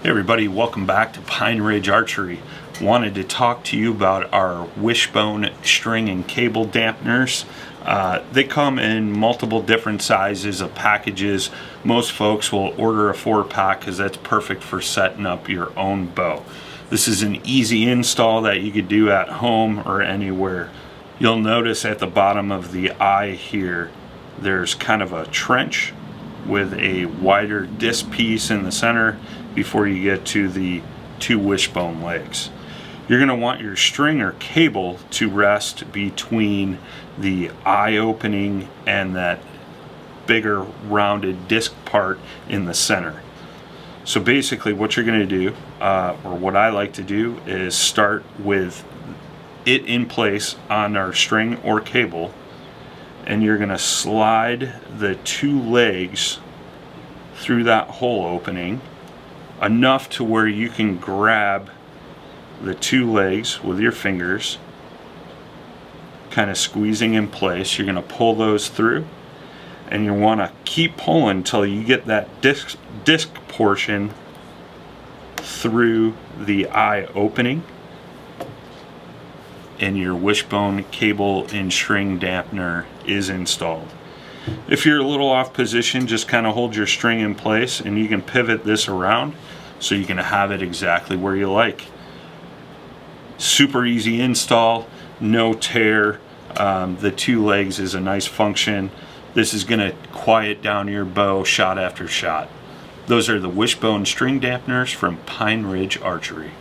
Hey everybody, welcome back to Pine Ridge Archery. Wanted to talk to you about our Wishbone string and cable dampeners. They come in multiple different sizes of packages. Most folks will order a 4-pack because that's perfect for setting up your own bow. This is an easy install that you could do at home or anywhere. You'll notice at the bottom of the eye here, there's kind of a trench with a wider disc piece in the center before you get to the two wishbone legs. You're going to want your string or cable to rest between the eye opening and that bigger rounded disc part in the center. So basically what you're going to do, or what I like to do, is start with it in place on our string or cable, and you're going to slide the two legs through that hole opening enough to where you can grab the two legs with your fingers, kind of squeezing in place. You're going to pull those through, and you want to keep pulling until you get that disc portion through the eye opening, and your wishbone cable and string dampener is installed. If you're a little off position, just kind of hold your string in place and you can pivot this around so you can have it exactly where you like. Super easy install, no tear. The two legs is a nice function. This is going to quiet down your bow shot after shot. Those are the Wishbone string dampeners from Pine Ridge Archery.